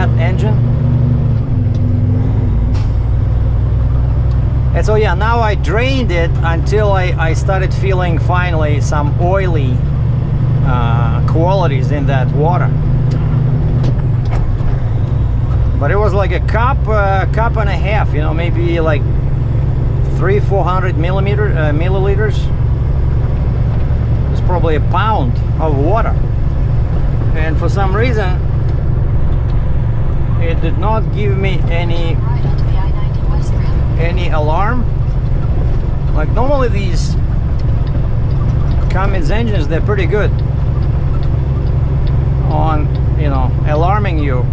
that engine. And so yeah, now I drained it until I started feeling finally some oily qualities in that water. But it was like a cup and a half, you know, maybe like 300-400 milliliters. It's probably a pound of water. And for some reason, it did not give me any alarm. Like normally these Cummins engines, they're pretty good on, you know, alarming you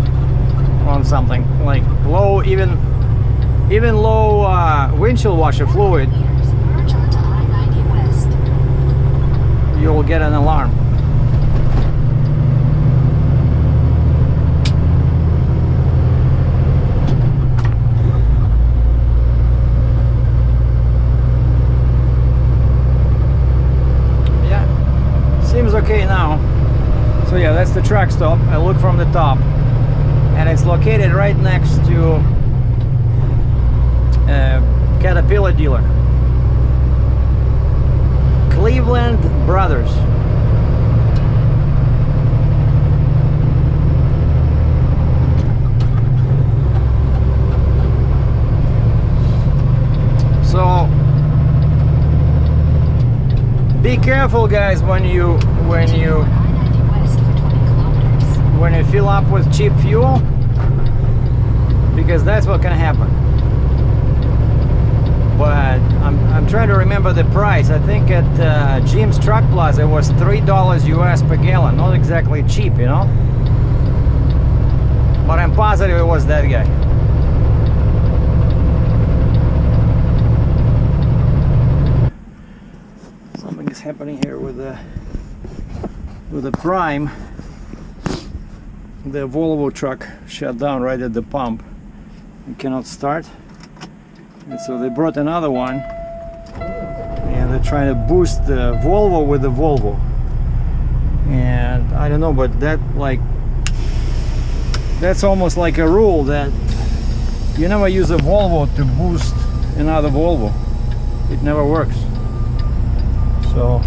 on something like low, even low windshield washer fluid. You'll get an alarm. Seems okay now. So yeah, that's the truck stop. I look from the top, and it's located right next to Caterpillar dealer, Cleveland Brothers. So be careful, guys, when you fill up with cheap fuel, because that's what can happen. But I'm trying to remember the price. I think at Jim's Truck Plaza it was $3 US per gallon. Not exactly cheap, you know. But I'm positive it was that guy. Something is happening here with the Prime. The Volvo truck shut down right at the pump. It cannot start. And so they brought another one, and they're trying to boost the Volvo with the Volvo. And I don't know, but that's almost like a rule that you never use a Volvo to boost another Volvo. It never works. So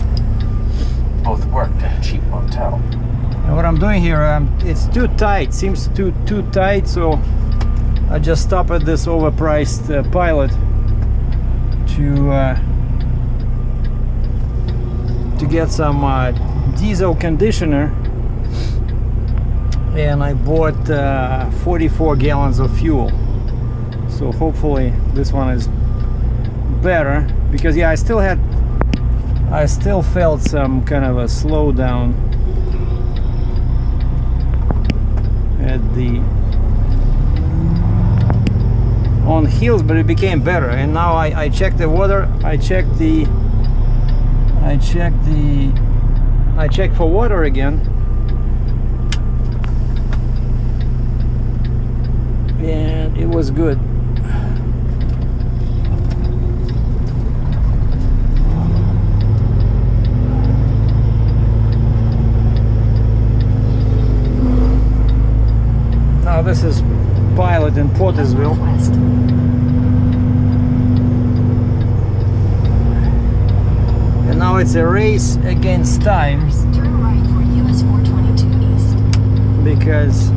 both worked at a cheap motel. and what I'm doing here, it's too tight, seems too tight, so I just stop at this overpriced Pilot to get some diesel conditioner, and I bought 44 gallons of fuel. So hopefully this one is better, because yeah, I still felt some kind of a slowdown at on hills, but it became better. And now I checked the water, I checked for water again, and it was good. Now this is Pilot in Portersville. And now it's a race against time. Turn right for US 422 East. Because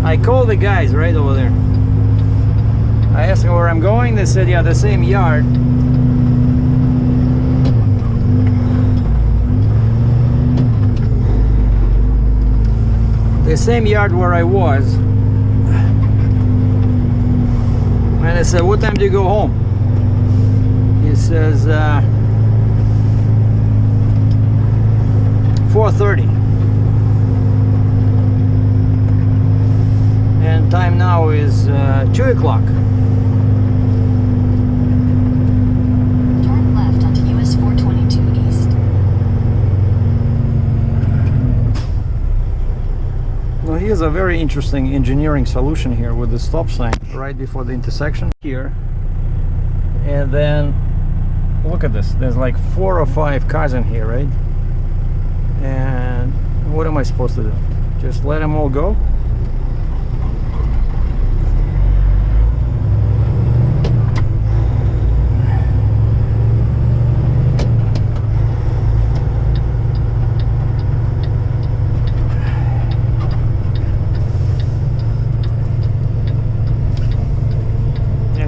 I called the guys right over there. I asked them where I'm going. They said, yeah, the same yard. The same yard where I was. And I said, what time do you go home? He says 4:30. And time now is 2 o'clock. Turn left onto US 422 East. Well, here's a very interesting engineering solution here with the stop sign right before the intersection here. And then look at this, there's like 4 or 5 cars in here, right? And what am I supposed to do? Just let them all go?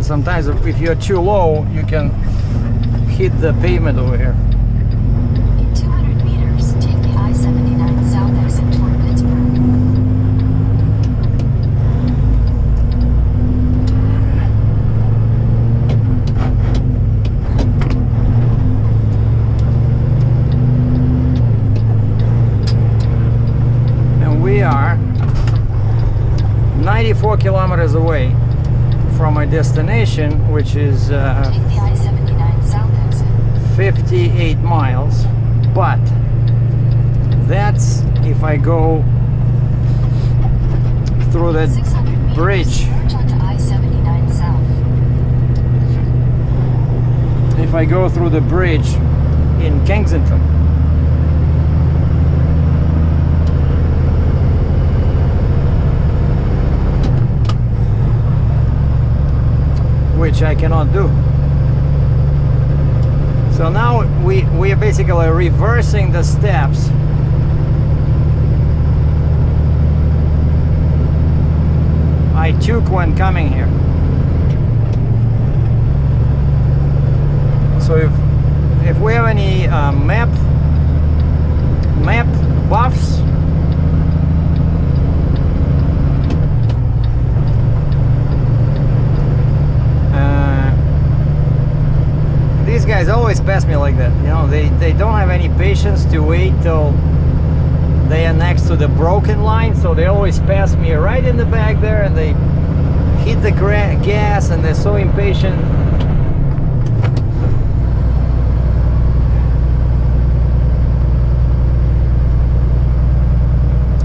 sometimes if you're too low, you can hit the pavement over here. In 200 meters, take the I-79 south exit toward Pittsburgh. And we are 94 kilometers away from my destination, which is Take the I-79 south exit. 58 miles, but that's if I go through that 600 meters, bridge. merge onto I-79 south. If I go through the bridge in Kensington. Which I cannot do. So now we are basically reversing the steps. I took when coming here. So if we have any map buffs, these guys always pass me like that. You know, they don't have any patience to wait till they are next to the broken line, so they always pass me right in the back there, and they hit the gas, and they're so impatient.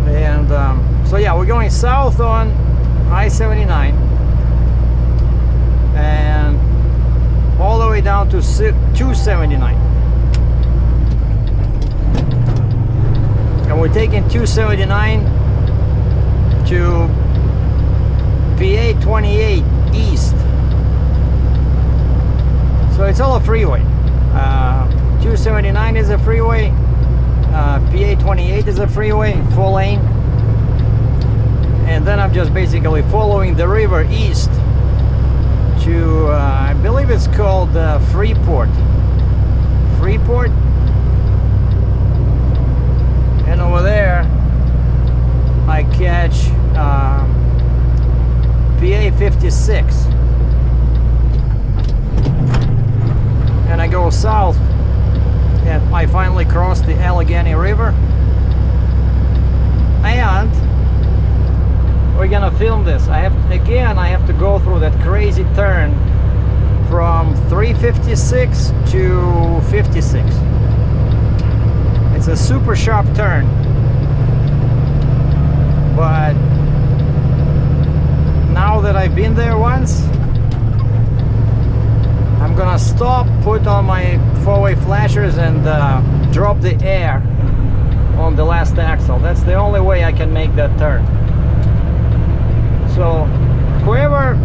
And so yeah, we're going south on I-79 and all the way down to 279. And we're taking 279 to PA 28 east. So it's all a freeway. 279 is a freeway. PA 28 is a freeway, 4-lane. And then I'm just basically following the river east to, I believe it's called Freeport. Freeport. And over there, I catch PA 56. And I go south, and I finally cross the Allegheny River. And we're gonna film this. I have to go through that crazy turn from 356 to 56. It's a super sharp turn, but now that I've been there once, I'm gonna stop, put on my four-way flashers, and drop the air on the last axle. That's the only way I can make that turn. So whoever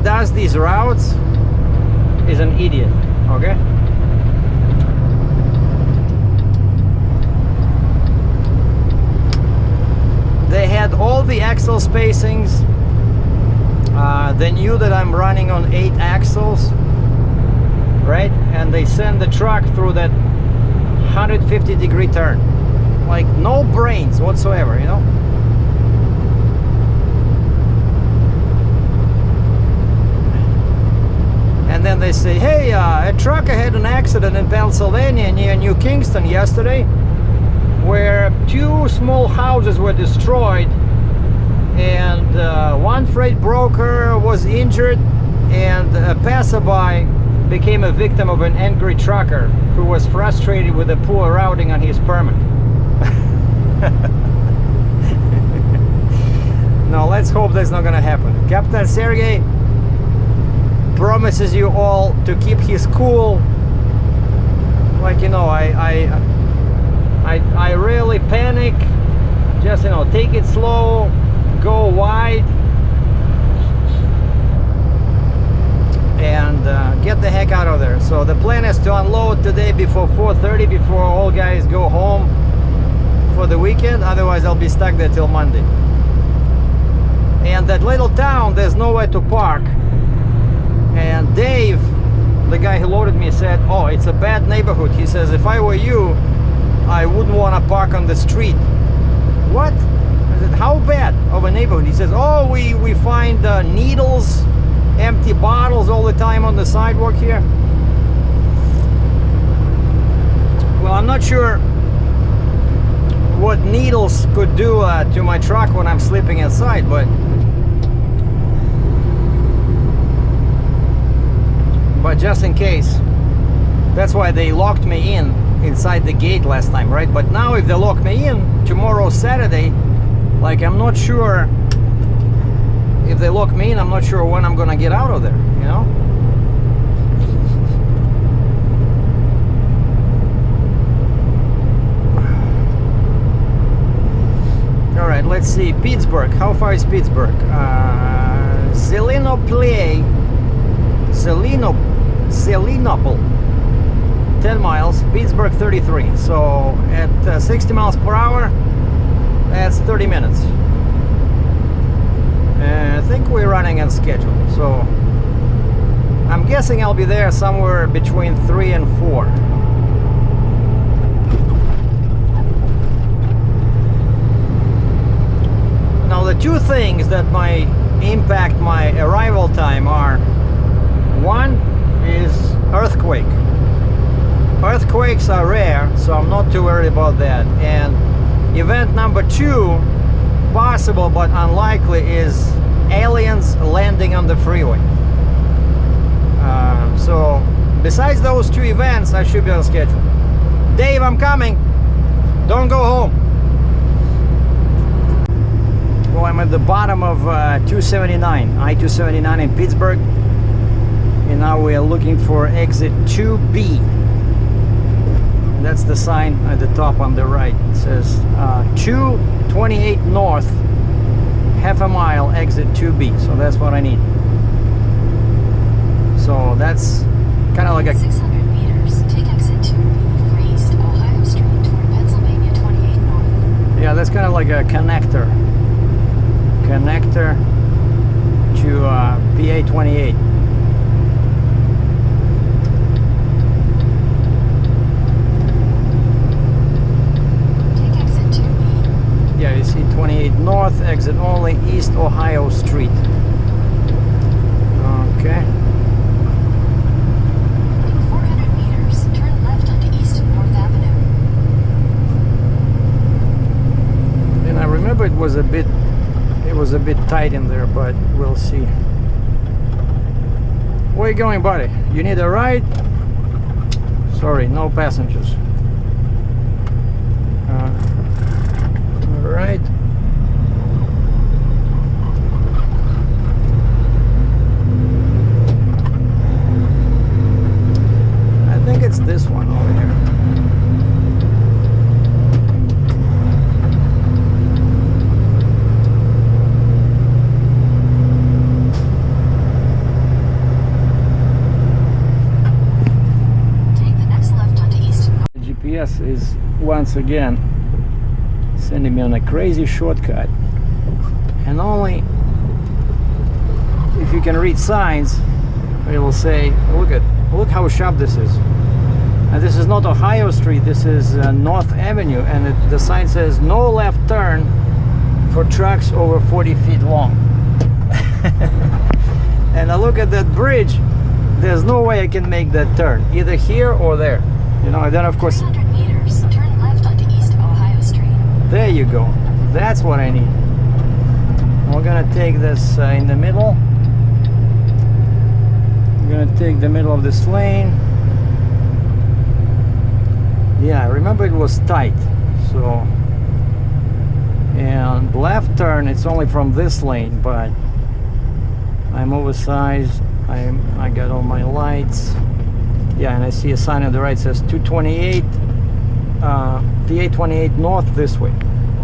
does these routes is an idiot, okay? They had all the axle spacings. They knew that I'm running on 8 axles, right? And they send the truck through that 150-degree turn. Like, no brains whatsoever, you know? And then they say, hey, a trucker had an accident in Pennsylvania near New Kingston yesterday, where 2 small houses were destroyed, and one freight broker was injured, and a passerby became a victim of an angry trucker who was frustrated with the poor routing on his permit. No, let's hope that's not gonna happen. Captain Sergey promises you all to keep his cool. Like, you know, I really panic. Just, you know, take it slow, go wide, and get the heck out of there. So the plan is to unload today before 4:30, before all guys go home for the weekend. Otherwise I'll be stuck there till Monday. And that little town, there's nowhere to park. And Dave, the guy who loaded me, said, oh, it's a bad neighborhood. He says, if I were you, I wouldn't want to park on the street. What? I said, how bad of a neighborhood? He says, oh, we find needles, empty bottles all the time on the sidewalk here. Well, I'm not sure what needles could do to my truck when I'm sleeping inside, but just in case. That's why they locked me inside the gate last time, right? But now if they lock me in tomorrow, Saturday, like, I'm not sure if they lock me in, I'm not sure when I'm gonna get out of there, you know? All right, let's see. Pittsburgh. How far is Pittsburgh? Selinople, 10 miles. Pittsburgh, 33. So at 60 miles per hour, that's 30 minutes. And I think we're running on schedule. So I'm guessing I'll be there somewhere between 3 and 4. Now the two things that might impact my arrival time are, one is earthquake. Earthquakes are rare, so I'm not too worried about that. And event number 2, possible but unlikely, is aliens landing on the freeway. So besides those 2 events, I should be on schedule. Dave, I'm coming. Don't go home. Well, I'm at the bottom of 279, I-279 in Pittsburgh, and now we are looking for exit 2B. And that's the sign at the top on the right. It says 228 north, half a mile, exit 2B. So that's what I need. So that's kind of like a 600 meters, take exit 2B for East Ohio Street toward Pennsylvania 28 north. Yeah, that's kind of like a connector to PA 28. Take exit 2B. Yeah, you see 28 north, exit only, East Ohio Street. Okay. In 400 meters, turn left onto East and North Avenue. And I remember it was a bit tight in there, but we'll see. Where are you going, buddy? You need a ride? Sorry, no passengers. All right. I think it's this one over here. GPS is once again sending me on a crazy shortcut, and only if you can read signs it will say, look how sharp this is. And this is not Ohio Street, this is North Avenue, and the sign says no left turn for trucks over 40 feet long. And I look at that bridge, there's no way I can make that turn, either here or there. You know, and then of course 300 meters, turn left onto East Ohio Street. there you go. That's what I need. We're gonna take this in the middle. We're gonna take the middle of this lane. Yeah, I remember it was tight. So, and left turn, it's only from this lane, but I'm oversized. I got all my lights. Yeah, and I see a sign on the right says 228, PA 28 north this way.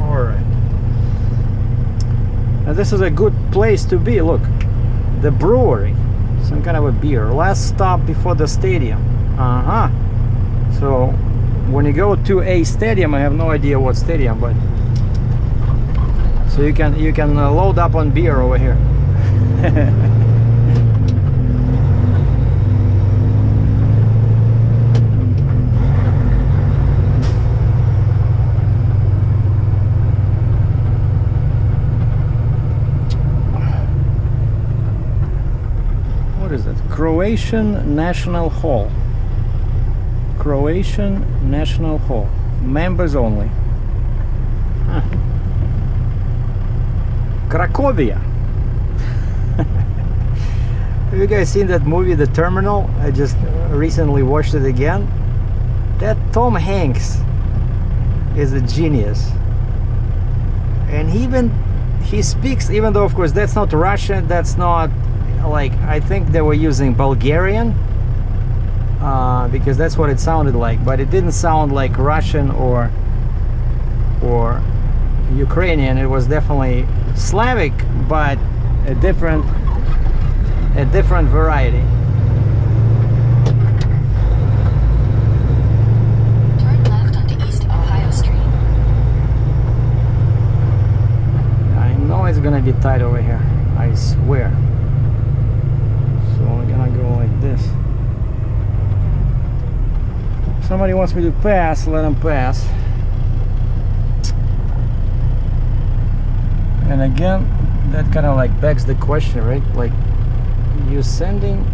All right. Now this is a good place to be. Look, the brewery, some kind of a beer. Last stop before the stadium. So when you go to a stadium, I have no idea what stadium, but So you can load up on beer over here. What is it? Croatian National Hall. Croatian National Hall. Members only. Huh. Cracovia. Have you guys seen that movie, The Terminal? I just recently watched it again. That Tom Hanks is a genius. And he speaks, even though of course that's not Russian, that's not like, I think they were using Bulgarian, because that's what it sounded like, but it didn't sound like Russian or Ukrainian. It was definitely Slavic, but a different variety. Turn left onto East Ohio Street. I know it's gonna be tight over here, I swear. So I'm gonna go like this. If somebody wants me to pass, let them pass. And again, that kind of like begs the question, right? Like, you're sending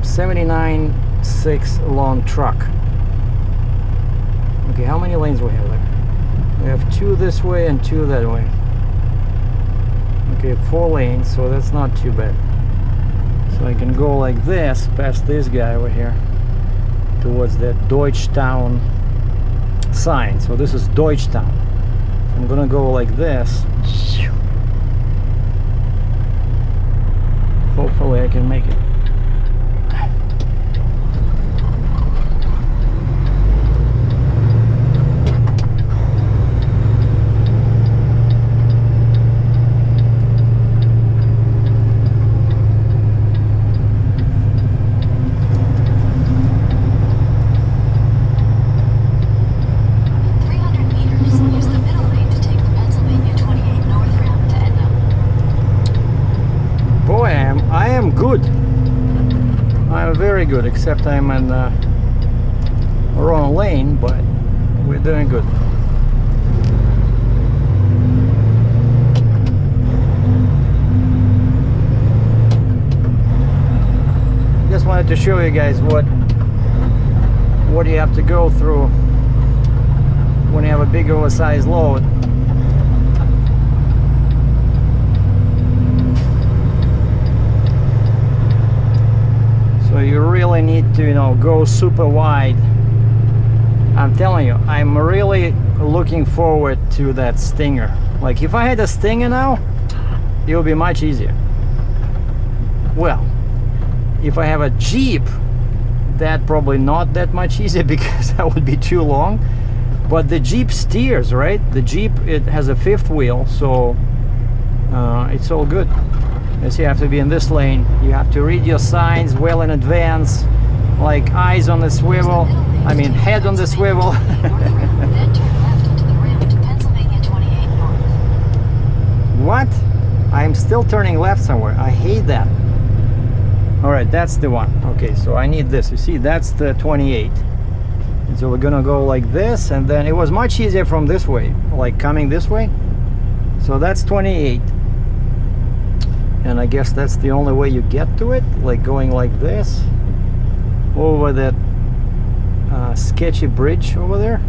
79.6 long truck. Okay, how many lanes we have there? We have 2 this way and 2 that way. Okay, 4 lanes, so that's not too bad. So I can go like this, past this guy over here, towards that Deutschtown sign. So this is Deutschtown. So I'm gonna go like this. Hopefully I can make it. Very good, except I'm in the wrong lane, but we're doing good. Just wanted to show you guys what you have to go through when you have a big oversized load. So you really need to, go super wide. I'm telling you, I'm really looking forward to that Stinger. Like, if I had a Stinger now, it would be much easier. Well, if I have a Jeep, that probably not that much easier because that would be too long. But the Jeep steers, right? The Jeep, it has a 5th wheel, so it's all good. As you have to be in this lane, you have to read your signs well in advance, like eyes on the swivel, I mean head on the swivel. Then turn left onto the ramp to Pennsylvania 28 North. What? I'm still turning left somewhere. I hate that. Alright, that's the one. Okay, so I need this. You see, that's the 28. And so we're gonna go like this, and then it was much easier from this way, like coming this way. So that's 28. And I guess that's the only way you get to it, like going like this over that sketchy bridge over there.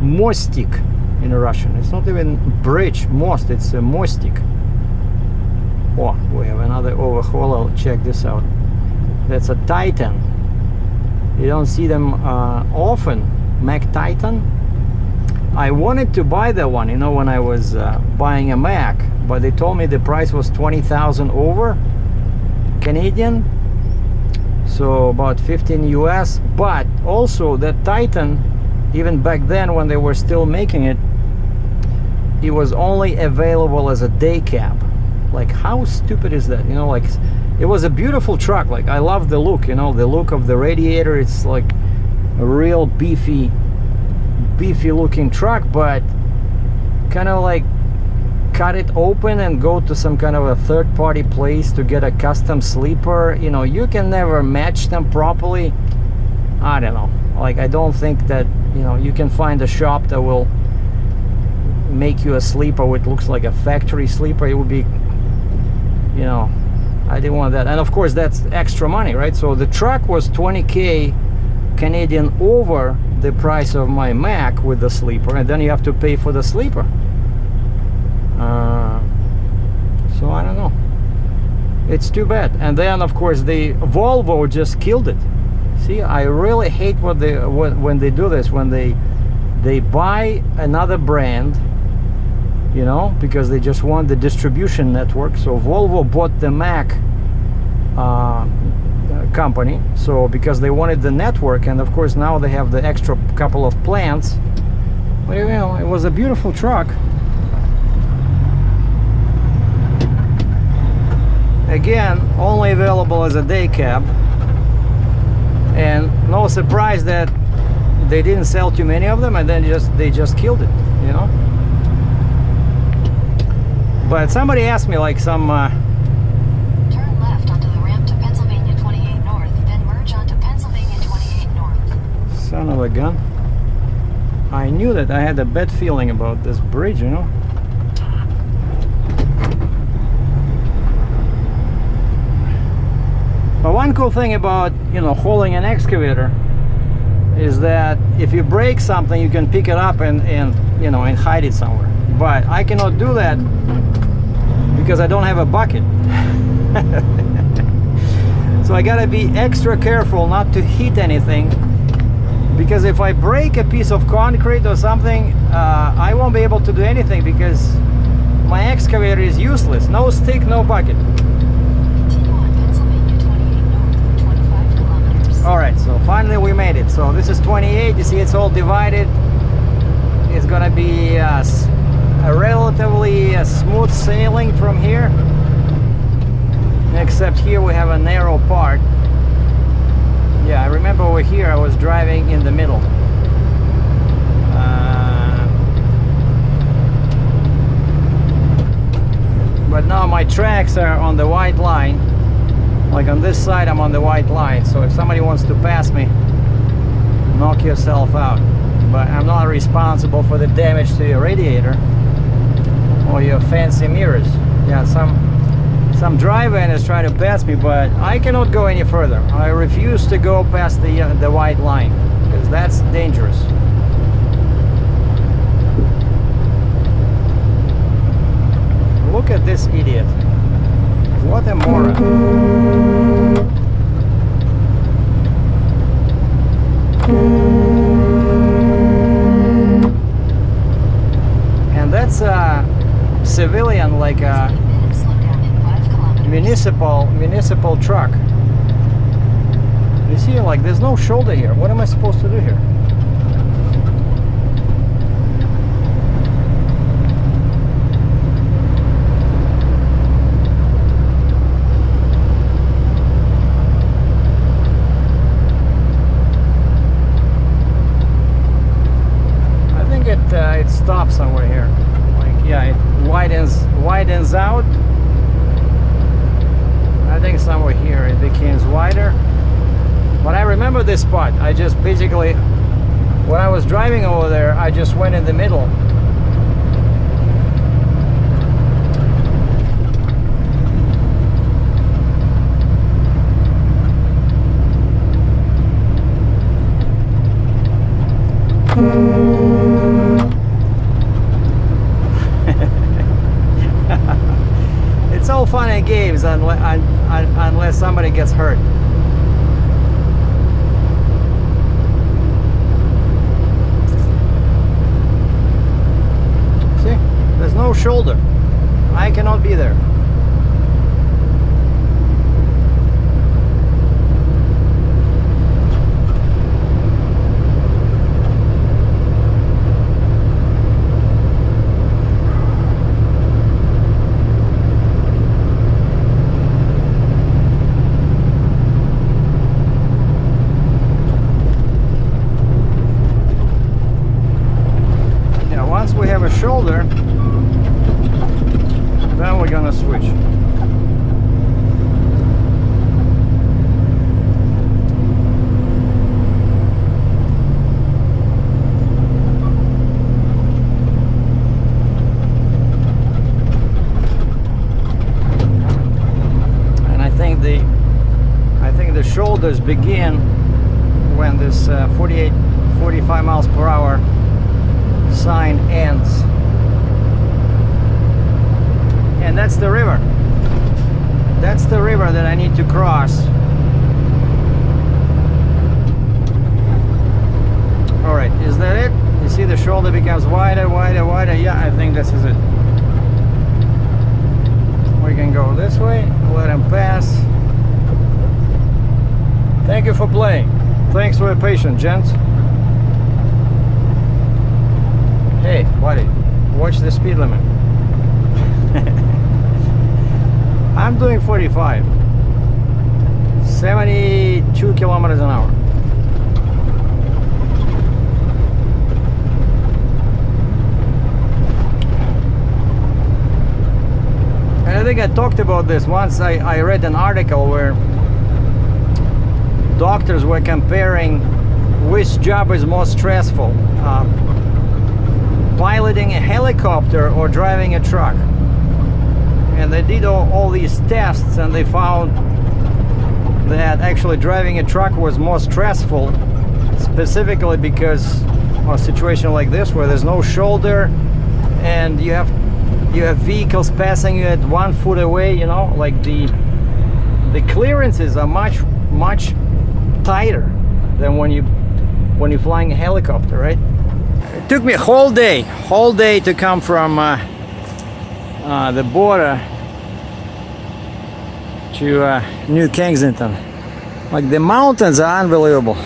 Mostik in Russian. It's not even bridge, most, it's a mostik. Oh, we have another overhaul. Check this out. That's a Titan. You don't see them often. Mac Titan. I wanted to buy that one, when I was buying a Mac, but they told me the price was 20,000 over Canadian, so about 15 US. But also that Titan, even back then when they were still making it, it was only available as a day cab. Like, how stupid is that? Like, it was a beautiful truck. Like, I love the look, the look of the radiator. It's like a real beefy beefy looking truck, but kind of like cut it open and go to some kind of a third-party place to get a custom sleeper. You know, you can never match them properly. I don't know, like I don't think that, you know, you can find a shop that will make you a sleeper which looks like a factory sleeper. It would be, you know, I didn't want that. And of course that's extra money, right? So the truck was 20K Canadian over the price of my Mac with the sleeper, and then you have to pay for the sleeper. So I don't know, it's too bad. And then of course the Volvo just killed it. See, I really hate when they do this, when they buy another brand, you know, because they just want the distribution network. So Volvo bought the Mac company, so because they wanted the network, and of course now they have the extra couple of plants. But you know, it was a beautiful truck. Again, only available as a day cab, and no surprise that they didn't sell too many of them, and then they just killed it, you know. But somebody asked me, like, some Turn left onto the ramp to Pennsylvania 28 North, then merge onto Pennsylvania 28 North. son of a gun. I knew that. I had a bad feeling about this bridge, you know. But one cool thing about, you know, hauling an excavator is that if you break something, you can pick it up and you know, and hide it somewhere. But I cannot do that because I don't have a bucket. So I gotta be extra careful not to hit anything, because if I break a piece of concrete or something, I won't be able to do anything because my excavator is useless. No stick, no bucket. Alright, so finally we made it. So this is 28, you see it's all divided. It's gonna be a relatively smooth sailing from here. Except here we have a narrow part. Yeah, I remember over here I was driving in the middle. But now my tracks are on the white line. Like on this side I'm on the white line, so if somebody wants to pass me, knock yourself out. But I'm not responsible for the damage to your radiator or your fancy mirrors. Yeah, some driver is trying to pass me, but I cannot go any further. I refuse to go past the white line because that's dangerous. Look at this idiot. What a moron. And that's a civilian, like a municipal truck. You see, like, there's no shoulder here. What am I supposed to do here? It stops somewhere here. Like, yeah, it widens out. I think somewhere here it becomes wider. But I remember this spot. I just basically, when I was driving over there, I just went in the middle. It's all fun and games unless somebody gets hurt. See, there's no shoulder. I cannot be there. have a shoulder, then we're gonna switch. And I think the shoulders begin when this 45 miles per hour sign ends. And that's the river. That's the river that I need to cross. All right, is that it? You see the shoulder becomes wider, wider, wider. Yeah, I think this is it. We can go this way, let him pass. Thank you for playing. Thanks for your patience, gents. Hey, buddy, watch the speed limit. I'm doing 45. 72 kilometers an hour. And I think I talked about this once. I read an article where doctors were comparing which job is more stressful, piloting a helicopter or driving a truck. And they did all these tests, and they found that actually driving a truck was more stressful, specifically because of a situation like this where there's no shoulder and you have vehicles passing you at 1 foot away, you know, like the clearances are much tighter than when you're flying a helicopter, right? It took me a whole day to come from the border to New Kensington. Like, the mountains are unbelievable.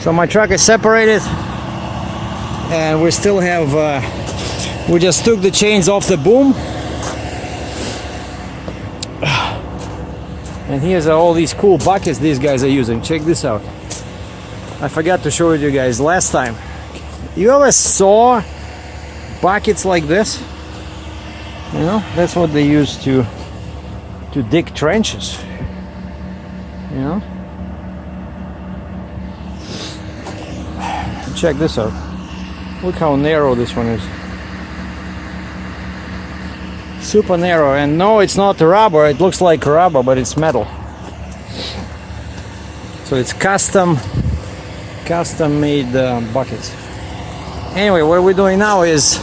So my truck is separated, and we still have we just took the chains off the boom, and here's all these cool buckets these guys are using. Check this out. I forgot to show it you guys last time. You ever saw buckets like this? You know, that's what they use to dig trenches. You know? Check this out. Look how narrow this one is. Super narrow. And no, it's not rubber. It looks like rubber, but it's metal. So it's custom made buckets. Anyway, what we're doing now is,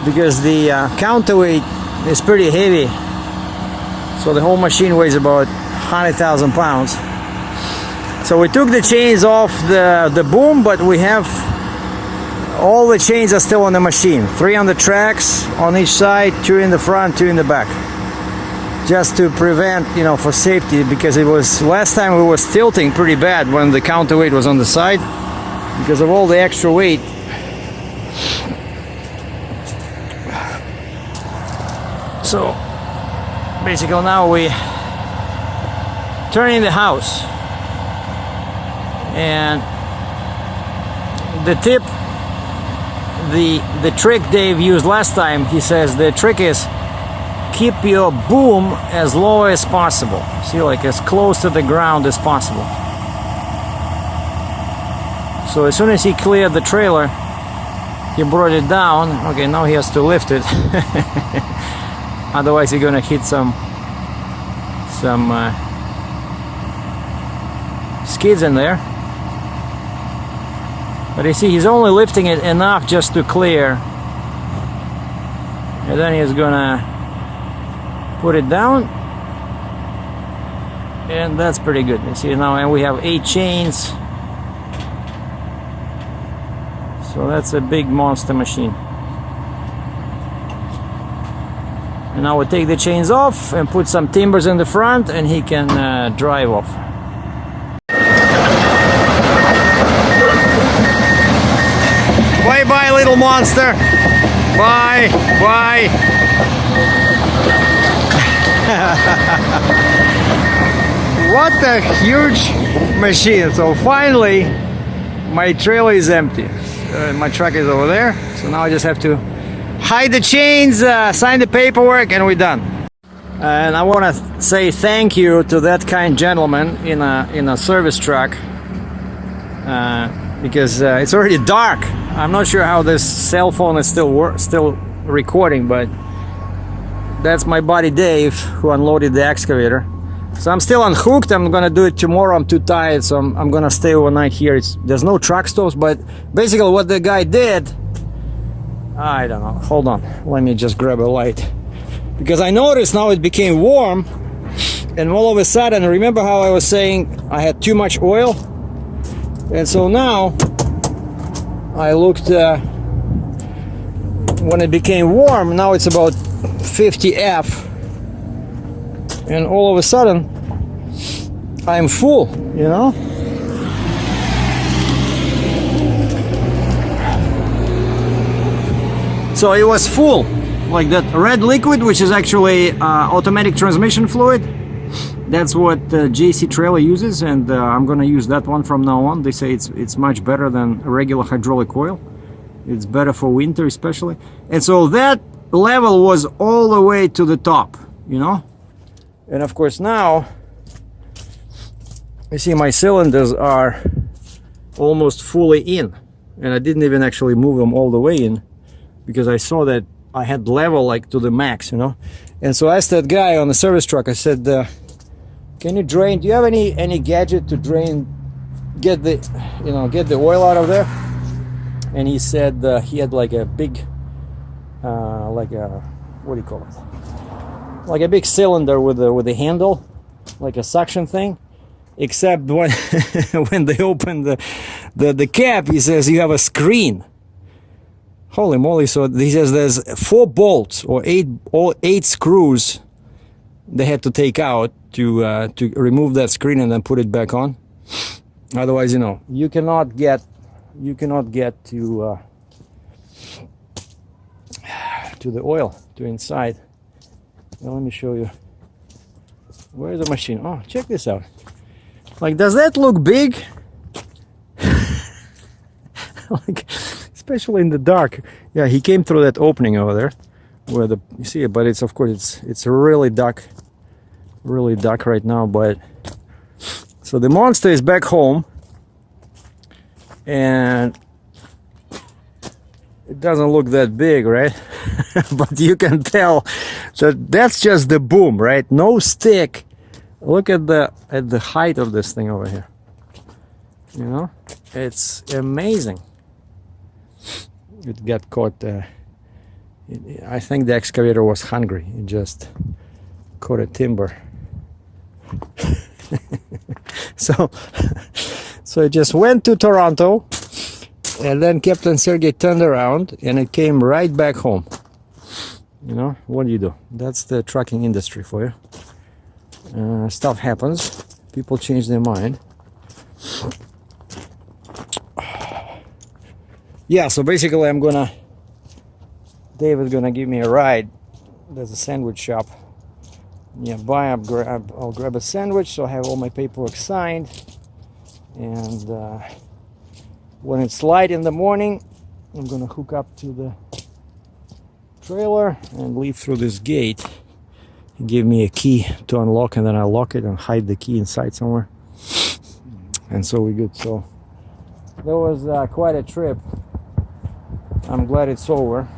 because the counterweight is pretty heavy, so the whole machine weighs about 100,000 pounds. So we took the chains off the boom, but we have all the chains are still on the machine. 3 on the tracks on each side, 2 in the front, 2 in the back, just to prevent, you know, for safety, because it was last time we was tilting pretty bad when the counterweight was on the side because of all the extra weight. So basically now we turn in the house, and the tip, the trick Dave used last time, he says the trick is keep your boom as low as possible. See, like as close to the ground as possible. So as soon as he cleared the trailer, he brought it down. Okay, now he has to lift it. Otherwise he's gonna hit some skids in there. But you see, he's only lifting it enough just to clear, and then he's gonna put it down, and that's pretty good. You see now, and we have 8 chains, so that's a big monster machine. And now we take the chains off and put some timbers in the front, and he can drive off. Bye bye, little monster. Bye bye. What a huge machine. So finally my trailer is empty. My truck is over there. So now I just have to hide the chains, sign the paperwork, and we're done. And I want to say thank you to that kind gentleman in a service truck, because it's already dark. I'm not sure how this cell phone is still recording, but that's my buddy Dave who unloaded the excavator. So I'm still unhooked. I'm gonna do it tomorrow. I'm too tired, so I'm gonna stay overnight here. There's no truck stops, but basically what the guy did, I don't know. Hold on, let me just grab a light, because I noticed now it became warm, and all of a sudden, remember how I was saying I had too much oil? And so now I looked, when it became warm, now it's about 50 F, and all of a sudden I'm full, you know. So it was full, like that red liquid, which is actually automatic transmission fluid. That's what JC Trailer uses, and I'm gonna use that one from now on. They say it's much better than regular hydraulic oil. It's better for winter especially. And so that level was all the way to the top, you know. And of course now you see my cylinders are almost fully in, and I didn't even actually move them all the way in, because I saw that I had level like to the max, you know. And so I asked that guy on the service truck, I said, can you drain, do you have any gadget to drain, get the oil out of there? And he said he had like a big like a, what do you call it, like a big cylinder with a handle, like a suction thing, except when when they opened the cap, he says you have a screen. Holy moly. So he says there's 4 bolts or 8 screws they had to take out to remove that screen and then put it back on. Otherwise, you know, you cannot get to the oil, to inside. Now let me show you. Where's the machine? Oh, check this out. Like, does that look big? Like, especially in the dark. Yeah, he came through that opening over there where you see it, but it's, of course, it's really dark right now. But so the monster is back home, and it doesn't look that big, right? But you can tell that that's just the boom, right? No stick. Look at the height of this thing over here. You know, it's amazing. It got caught. I think the excavator was hungry. It just caught a timber. So it just went to Toronto, and then Captain Sergey turned around, and it came right back home. You know, what do you do? That's the trucking industry for you. Stuff happens. People change their mind. Yeah, so basically David's gonna give me a ride. There's a sandwich shop nearby. I'll grab a sandwich, so I have all my paperwork signed. And when it's light in the morning, I'm gonna hook up to the trailer and leave through this gate. He gave me a key to unlock, and then I lock it and hide the key inside somewhere. And so we're good. So that was quite a trip. I'm glad it's over.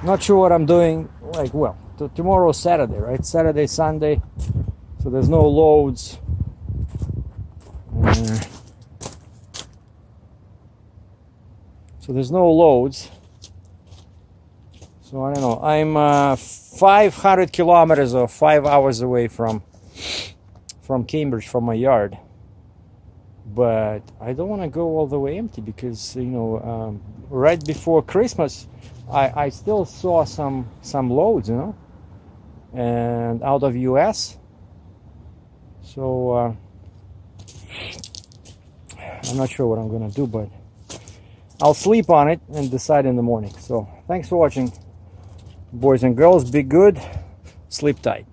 Not sure what I'm doing. Like, well, tomorrow's Saturday, right? Saturday, Sunday. So there's no loads. So there's no loads. So I don't know. I'm 500 kilometers or 5 hours away from Cambridge, from my yard. But I don't want to go all the way empty, because, you know, right before Christmas, I still saw some loads, you know, and out of US. So I'm not sure what I'm gonna do, but I'll sleep on it and decide in the morning. So thanks for watching, boys and girls. Be good, sleep tight.